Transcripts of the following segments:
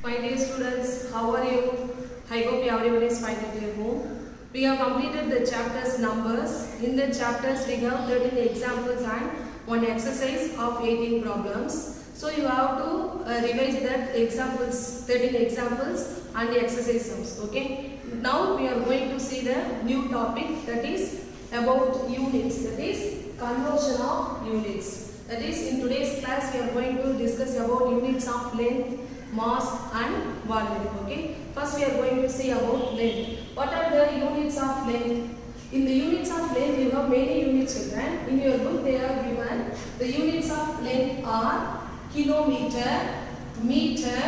My dear students, how are you? I hope everyone is fine at your home. We have completed the chapters numbers. In the chapters we have 13 examples and one exercise of 18 problems. So you have to revise that examples, 13 examples and the exercise sums. Okay. Now we are going to see the new topic, that is about units. That is conversion of units. That is, in today's class we are going to discuss about units of length, mass and volume. Okay. First we are going to see about length. What are the units of length? In the units of length you have many units children. In your book they are given. The units of length are kilometer, meter,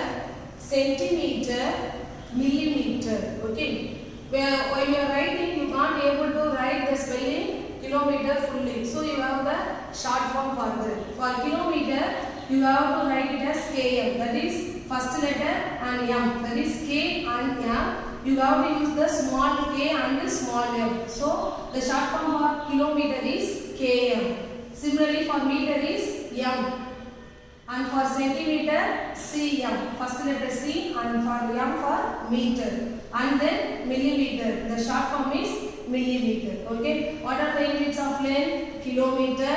centimeter, millimeter. Okay. While you are writing, you can't be able to write the spelling kilometer fully. So you have the short form for that. For kilometer, you have to write it as km. That is first letter and m. That is k and m. You have to use the small k and the small m. So the short form for kilometer is km. Similarly, for meter is m. And for centimeter, cm. First letter c, and for m for meter. And then millimeter. The short form is millimeter. Okay. What are the units of length? Kilometer,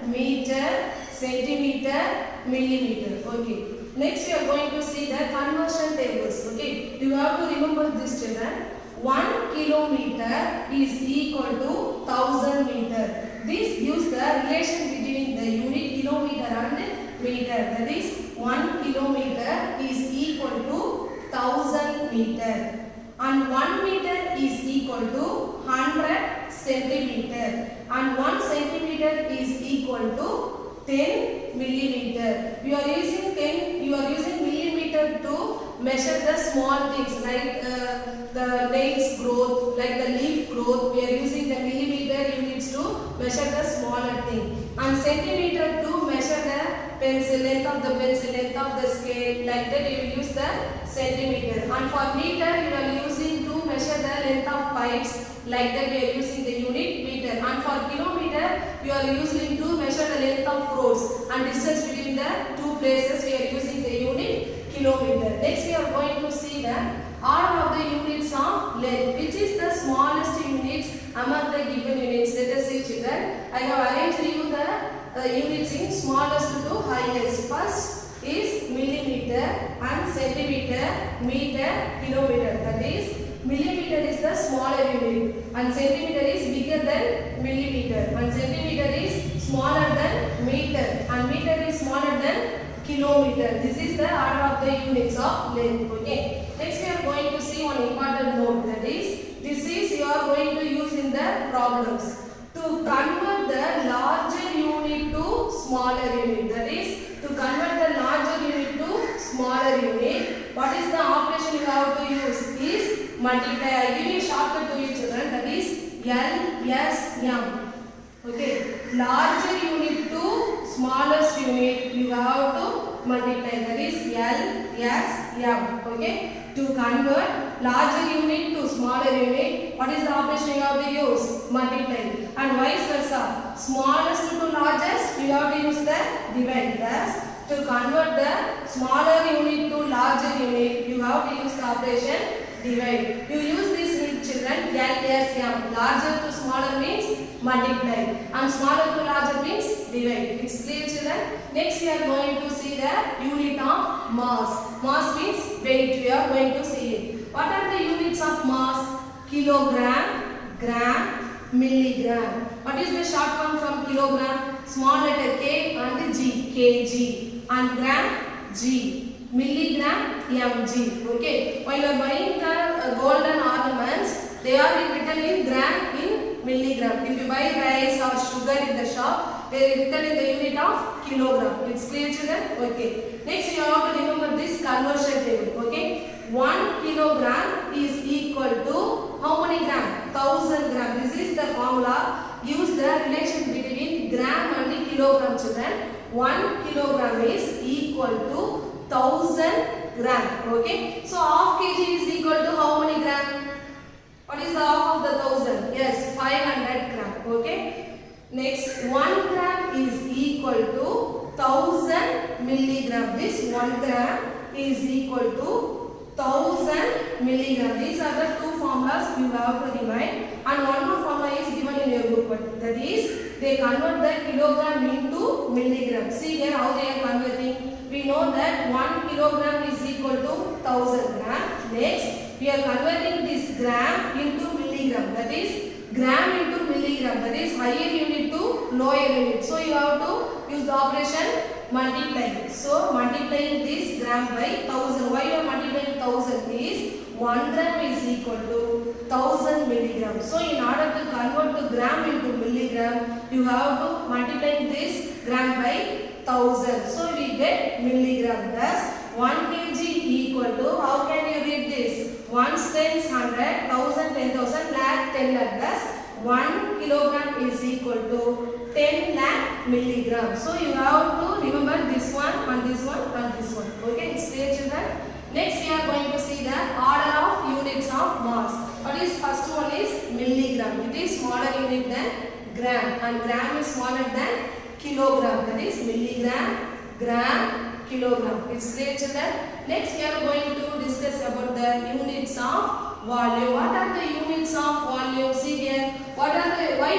meter, centimeter, millimeter. Okay. Next we are going to see the conversion tables. Okay. You have to remember this children. 1 kilometer is equal to 1000 meter. This gives the relation between the unit kilometer and meter. That is 1 kilometer is equal to 1000 meter. And 1 meter is equal to 100 centimeter. And 1 centimeter is equal to 10 millimeter. You are using millimeter to measure the small things like the nails growth, like the leaf growth. We are using the millimeter units to measure the smaller thing. And centimeter to measure the pencil, length of the pencil, length of the scale. Like that you will use the centimeter. And for meter you are using to measure the length of pipes. Like that we are using the unit meter. And for kilometer you are using to measure the length of roads and distance between the two places. We are using the unit kilometer. Next we are going to see the order of the units of length, which is the smallest units among the given units. Let us see children. I have arranged you the units in smallest to highest. First is millimeter and centimeter, meter, kilometer. That is, millimeter is the smaller unit and centimeter is bigger than millimeter, and centimeter is smaller than meter, and meter is smaller than kilometer. This is the order of the units of length. Okay. Next we are going to see one important note, that is, this is you are going to use in the problems. To convert the larger unit to smaller unit. That is, to convert the larger unit to smaller unit, what is the operation you have to use? Is multiply. I give you a shortcut to you children. That is LSM. Okay. Larger unit to smallest unit, you have to multiply. That is LSM. Okay. To convert larger unit to smaller unit, what is the operation you have to use? Multiply. And vice versa. Smallest to largest, you have to use the divide. Thus, to convert the smaller unit to larger unit, you have to use the operation divide. You use this with children, LSM. Larger to smaller means multiply, and smaller to larger means divide. It's clear children? Next we are going to see the unit of mass. Mass means weight. We are going to see it. What are the units of mass? Kilogram, gram, milligram. What is the short form from kilogram? Small letter k and g, kg, and gram, g. Milligram, mg. Okay. While you are buying the golden ornaments, they are written in gram, in milligram. If you buy rice or sugar in the shop, they are written in the unit of kilogram. It's clear children? Okay. Next you have to remember this conversion table. Okay. 1 kilogram is equal to how many gram? 1000 gram. This is the formula. Gives the relation between gram and kilogram children. 1 kilogram is equal to 1000 gram. Okay. So half kg is equal to how many gram? What is the half of the 1000? Yes, 500 gram. Okay. Next, 1 gram is equal to 1000 milligram. This 1 gram is equal to 1000 milligram. These are the two formulas you have to remind, and one more formula is given in your book. That is, they convert the kilogram into milligram. See here how they are converting. We know that 1 kilogram is equal to 1000 gram. Next, we are converting this gram into milligram. That is, gram into milligram. That is higher unit to lower unit. So you have to use the operation multiplying. So multiplying this gram by 1000. Why you are multiplying 1000 is 1 gram is equal to 1000 milligram. So in order to convert the gram into milligram, you have to multiply this gram by 1000. So we get milligram. Thus 1 kg equal to, how can you read this? 1 tens 100, 1000 10,000, lakh 10 lakh. Thus 1 kilogram is equal to 10 lakh milligram. So you have to remember this one and this one and this one. Okay, it's clear, children? Next we are going to see the order of units of mass. What is first one is milligram. It is smaller unit than gram, and gram is smaller than kilogram. That is milligram, gram, kilogram. It's clear, children? Next we are going to discuss about the units of volume. What are the units of volume? See here. Why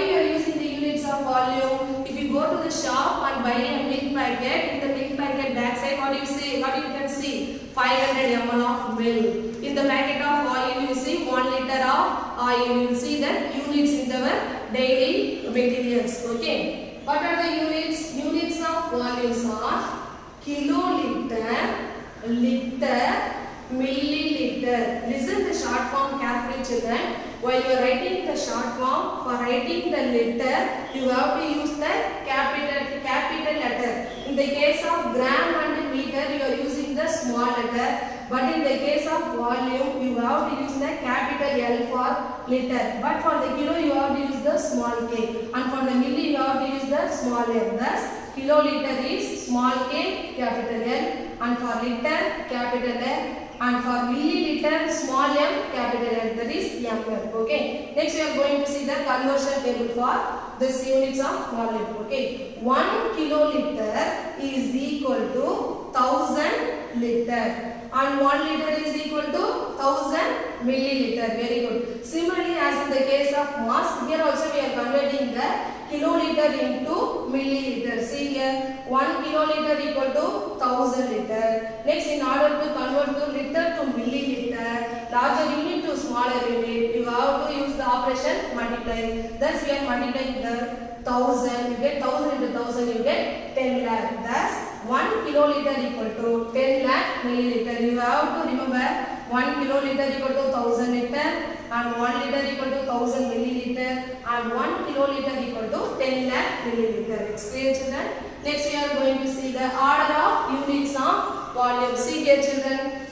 we are using the units of volume? If you go to the shop and buy a milk packet, in the milk packet backside, what do you see? What you can see? 500 ml of milk. In the packet of oil, you see 1 liter of oil. You will see that units in our daily materials. Okay. What are the units? Units of volumes are kiloliter, liter, milliliter. Listen the short form carefully, children. While you are writing the short form, for writing the letter, you have to use the capital letter. In the case of gram and meter, you are using the small letter. But in the case of volume, you have to use the capital L for liter. But for the kilo, you have to use the small k. And for the milli, you have to use the small m. Thus, kiloliter is small k, capital L. And for liter, capital L. And for milliliter, small m, capital L. That is ml. Okay. Next, we are going to see the conversion table for this units of volume. Okay. 1 kiloliter is equal to 1000 liter. And 1 liter is equal to 1000 milliliter. Very good. Similarly, as in the case of mass, here also we are converting the kiloliter into milliliter. See here, 1 kiloliter equal to 1000 liter. Next, in order to convert to liter to milliliter, larger unit to smaller unit, you have to use the operation multiply. Thus, we are multiplying the 1000. You get 1000 into 1000, you get 10 lakh. Thus, 1 kiloliter equal to 10 lakh milliliter. You have to remember 1 kiloliter equal to 1000 liter, and 1 liter equal to 1000 milliliter, and 1 kiloliter equal to 10 lakh milliliter. It's clear, children? Next, we are going to see the order of units of volume. See here, children.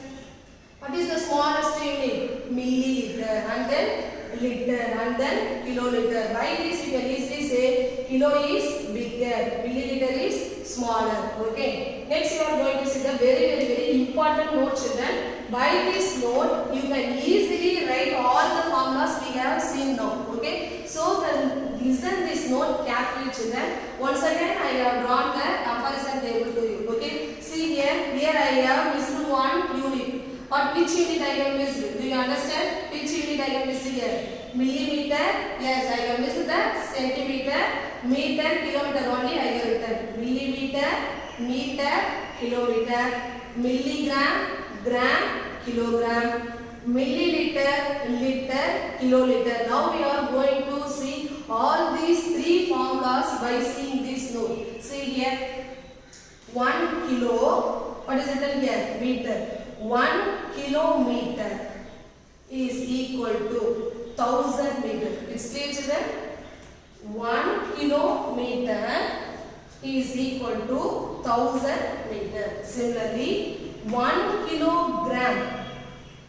What is the smallest unit? Milliliter, and then liter, and then kiloliter. By this, you can easily say kilo is bigger, milliliter is smaller. Okay. Next, you are going to see the very important note, children. By this note, you can easily write all the formulas we have seen now. Okay. So, listen this note carefully, children. Once again, I have drawn the comparison table to you. Okay. See here. Here I have missed one unit. But which unit I have missed? Do you understand? Which unit I have missed here? Millimeter. Yes, I have missed the centimeter. Meter, kilometer only I have written. Millimeter, meter, kilometer, milligram, gram, kilogram, milliliter, liter, kiloliter. Now we are going to see all these three formulas by seeing this note. See here, 1 kilo, what is written here? Meter. 1 kilometer is equal to 1000 meter. It's clear, children? 1 kilometer is equal to 1000 meter. Similarly, 1 kilogram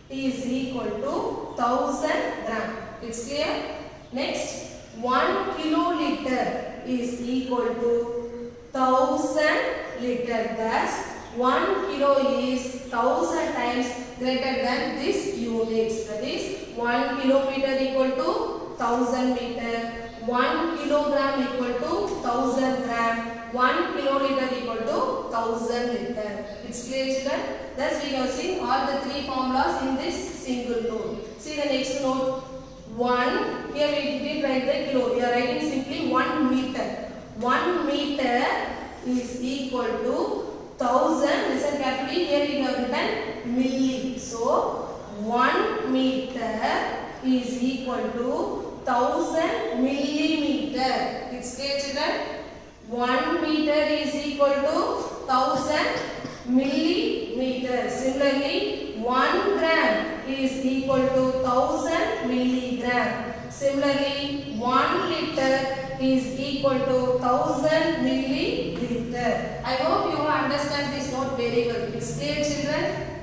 is equal to 1000 gram. It's clear? Next, 1 kiloliter is equal to 1000 liter. Thus, 1 kilo is 1000 times greater than this units. That is 1 kilometer equal to 1000 meter. 1 kilogram equal to 1000 gram. 1 kiloliter equal to 1000 liter. It's clear, children? Thus we have seen all the three formulas in this single note. See the next note. 1. Here we did write the kilo. We are writing simply 1 meter. 1 meter is equal to 1000. Listen carefully. Here we have written milli. So 1 meter is equal to 1000 millimeter. It's clear, children? 1 meter is equal to 1000 millimeter. Similarly, 1 gram is equal to 1000 milligram. Similarly, 1 liter is equal to 1000 milliliter. I hope you understand this note very well. It's clear, children?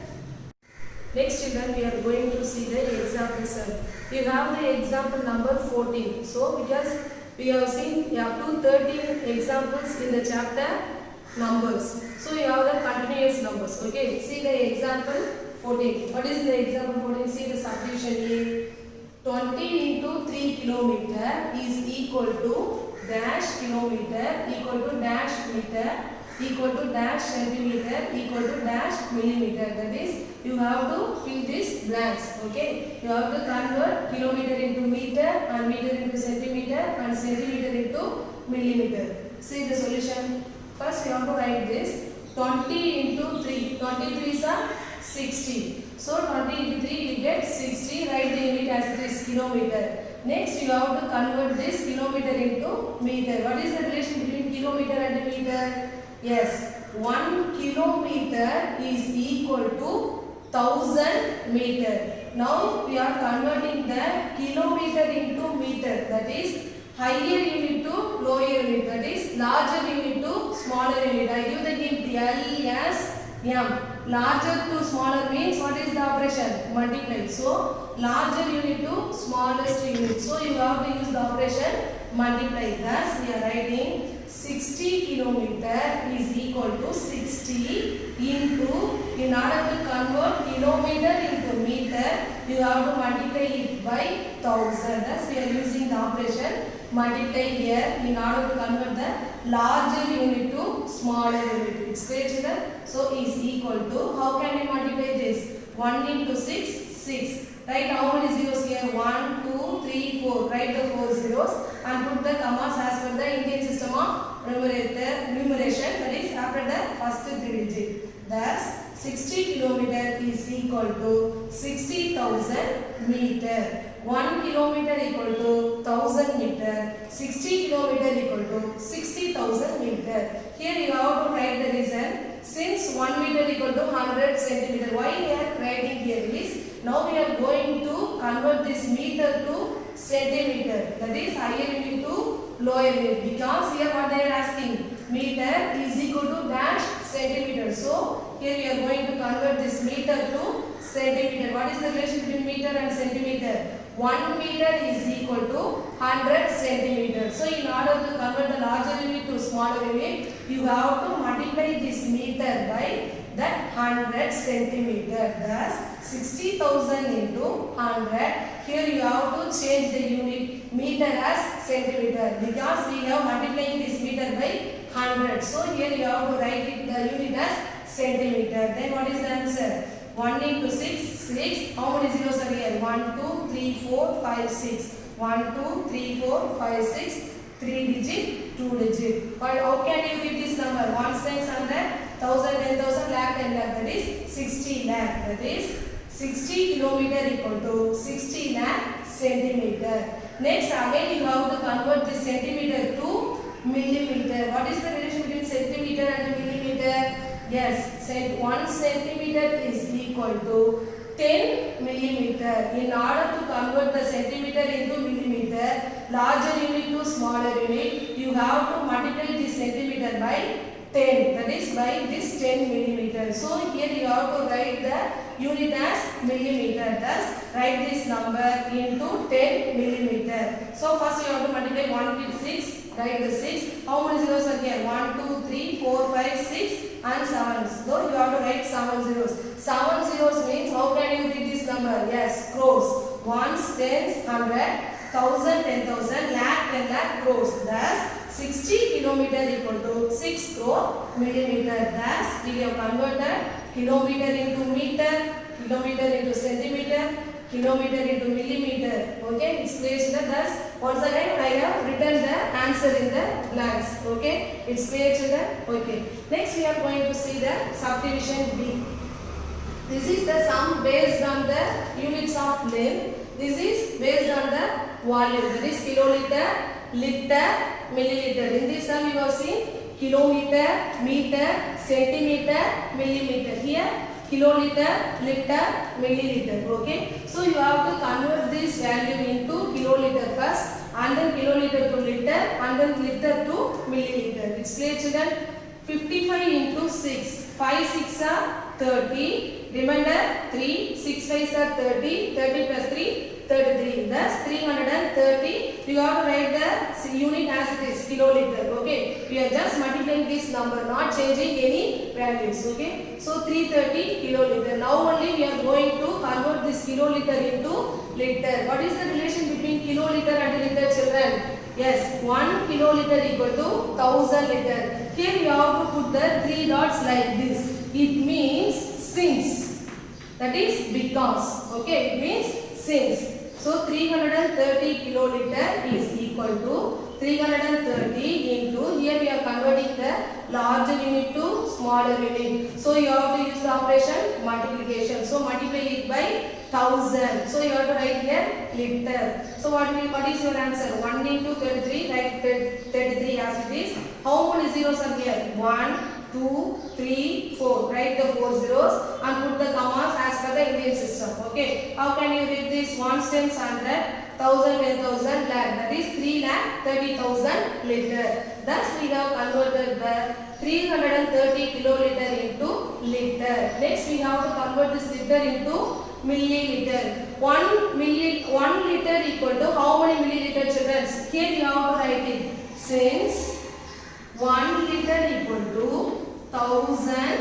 Next, children, we are going to see the example 7. You have the example number 14. So, because we have seen up to 13 examples in the chapter numbers. So, you have the continuous numbers. Okay, see the example 14. What is the example 14? See the subdivision A. 20 into 3 kilometer is equal to dash kilometer equal to dash meter equal to dash centimeter equal to dash millimeter. That is, you have to fill these blanks. Okay, you have to convert kilometer into meter and meter into centimeter and centimeter into millimeter. See the solution. First, you have to write this 20 into 3. 23 is 60. So 20 into 3 you get 60. Write the unit as this kilometer. Next, you have to convert this kilometer into meter. What is the relation between kilometer and meter? Yes, 1 kilometer is equal to 1000 meter. Now we are converting the kilometer into meter. That is higher unit to lower unit. That is larger unit to smaller unit. I give the hint L S M. Larger to smaller means what is the operation? Multiply. So larger unit to smallest unit. So you have to use the operation multiply. Thus we are writing 60 kilometer is equal to 60 into, in order to convert kilometer into meter, you have to multiply it by 1000. Thus we are using the operation multiply here in order to convert the larger unit to smaller unit. It's clear, children? So is equal to, how can we multiply this? 1 into 6, 6. Write how many zeros here? 1, 2, 3, 4. Write the 4 zeros and put the commas as per the Indian system of numeration. That is after the first 3 digit. Thus 60 kilometer is equal to 60,000 meter. 1 kilometer equal to 1000 meter. 60 kilometer equal to 60,000 meter. Here you have to write the reason. Since 1 meter equal to 100 centimeter. Why we are writing here is, now we are going to convert this meter to centimeter. That is higher unit to lower unit. Because here what they are asking, meter is equal to dash centimeter. So here we are going to convert this meter to centimeter. What is the relation between meter and centimeter? 1 meter is equal to 100 centimeters. So in order to convert the larger unit to smaller unit, you have to multiply this meter by that 100 centimeter. Thus 60,000 into 100. Here you have to change the unit meter as centimeter, because we have multiplying this meter by 100. So here you have to write it, the unit as centimeter. Then what is the answer? 1 into 6, 6. How many zeros are here? 1, 2, 3, 4, 5, 6. 1, 2, 3, 4, 5, 6. 3 digit, 2 digit. But how can you get this number? 1 times 100, 1000, 10,000, lakh, 10 lakh. That is 60 lakh. That is 60 kilometer equal to 60 lakh centimeter. Next, again you have to convert this centimeter to millimeter. What is the relation between centimeter and millimeter? Yes, 1 centimeter is equal to 10 millimeter. In order to convert the centimeter into millimeter, larger unit to smaller unit, you have to multiply this centimeter by 10. That is by this 10 millimeter. So here you have to write the unit as millimeter. Thus write this number into 10 millimeter. So first you have to multiply 1 with 6. Write the 6. How many zeros are here? 1, 2, 3, 4, 5, 6 and 7. So you have to write 7 zeros. 7 zeros means how can you read this number? Yes, crores. Ones, tens, 100, 1000, 10,000, lakh, 10 lakh, crores. Thus 60 kilometer equal to 6 crore millimeter. Thus we have converted kilometer into meter, kilometer into centimeter, kilometer into millimeter. Okay, it's clear children. Thus, once again I have written the answer in the blanks. Okay, it's clear children. Okay, next we are going to see the subdivision B. This is the sum based on the units of length. This is based on the volume. That is kiloliter, liter, milliliter. In this sum you have seen kilometer, meter, centimeter, millimeter. Here kiloliter, liter, milliliter. Okay. So you have to convert this value into kiloliter first, and then kiloliter to liter, and then liter to milliliter. It's clear children. 55 into 6. 5 6 are 30. Remainder 3. 6 5 are 30. 30 plus 3, 33. Thus 330. You have to write the unit as it is, kiloliter. Okay. We are just multiplying this number, not changing any values. Okay. So 330 kiloliter. Now only we are going to convert this kiloliter into liter. What is the relation between kiloliter and liter, children? Yes, 1 kiloliter equal to 1000 liter. Here you have to put the 3 dots like this. It means since. That is because. Okay, it means since. So 330 kiloliter is equal to 330 into, here we are converting the larger unit to smaller unit. So you have to use the operation multiplication. So multiply it by 1000. So you have to write here liter. So what is your answer? 1 into 33, write 33 as it is. How many zeros are here? 1, 2, 3, 4. Write the 4 zeros and put the commas as per the Indian system. Okay. How can you read this? 1 times 100, 1000, 10,000 lakh. That is 3,30,000 liter. Thus we have converted the 330 kiloliter into liter. Next we have to convert this liter into milliliter. 1 liter equal to how many milliliter, children? Here you have to write it. Since 1 liter equal to 1000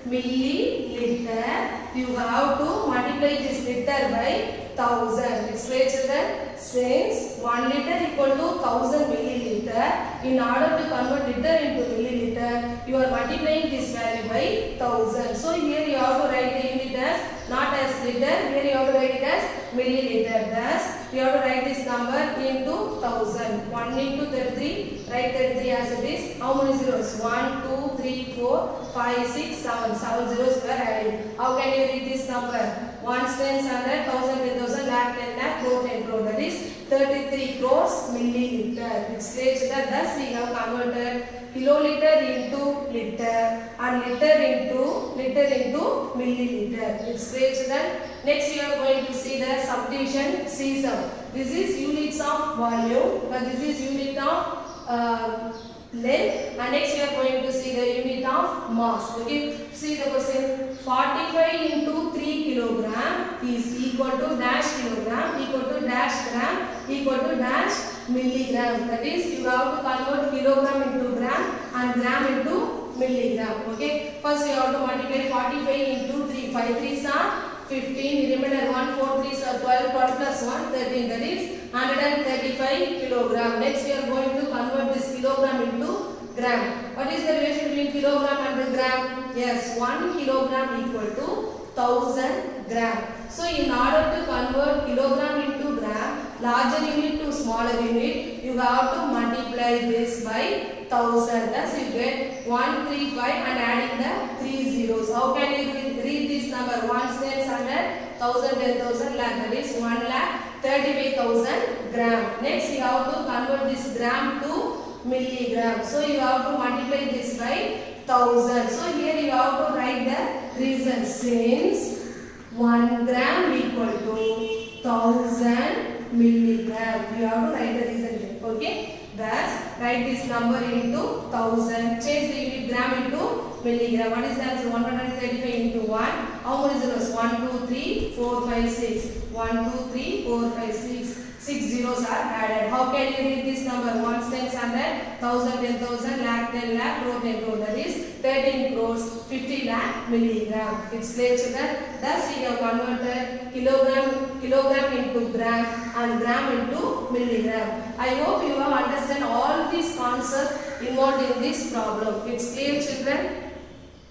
milliliter, you have to multiply this liter by 1000. It's right, children. Since 1 liter equal to 1000 milliliter, in order to convert liter into milliliter, you are multiplying this value by 1000. So here you have to write the unit as not as liter. Here you have to write it as milliliter. Thus you have to write this number into 1000. 1 into 33. Write 33 as it is. How many zeros? 1, 2, 3, 4, 5, 6, 7. 7 zeros were added. How can you read this number? 1 times 100, 1000, 10,000, lakh, 10 lakh, crore, 10 crore. That is 33 crores milliliter. It states that thus we have converted kiloliter into liter and liter into milliliter. It states that. Next we are going to see the subdivision C sum. This is units of volume, but this is unit of length, and next we are going to see the unit of mass. Okay, see the question. 45 into 3 kilogram is equal to dash kilogram equal to dash gram equal to dash milligram. That is, you have to convert kilogram into gram and gram into milligram. Okay, first we have to multiply 45 into 3. 5 3s are 15. Remember 1 4 3s are 12. 12 plus 1 13. That is 135 kilogram. Next we are going to convert this kilogram into gram. What is the relation between kilogram and the gram? Yes, 1 kilogram equal to 1000 gram. So in order to convert kilogram into gram, larger unit to smaller unit, you have to multiply this by 1000. Thus you get 135 and adding the 3 zeros. How can you read this number? 1 times 100, 1000, 10,000 lakh. That is 1 lakh 35,000 gram. Next you have to convert this gram to milligram. So you have to multiply this by 1000. So here you have to write the reason. Since 1 gram equal to 1000 milligram. You have to write the reason here. Okay. Thus write this number into 1000. Change the unit gram into milligram. What is the answer? 135 into 1. How many zeros? 1, 2, 3, 4, 5, 6. 1, 2, 3, 4, 5, 6. 6 zeros are added. How can you read this number? 1 times 100, 1000, 10,000, lakh, 10 lakh, crore, 10 crore. That is 13 crores, 50 lakh milligram. It's clear, children. Thus we have converted kilogram into gram and gram into milligram. I hope you have understand all these concepts involved in this problem. It's clear, children.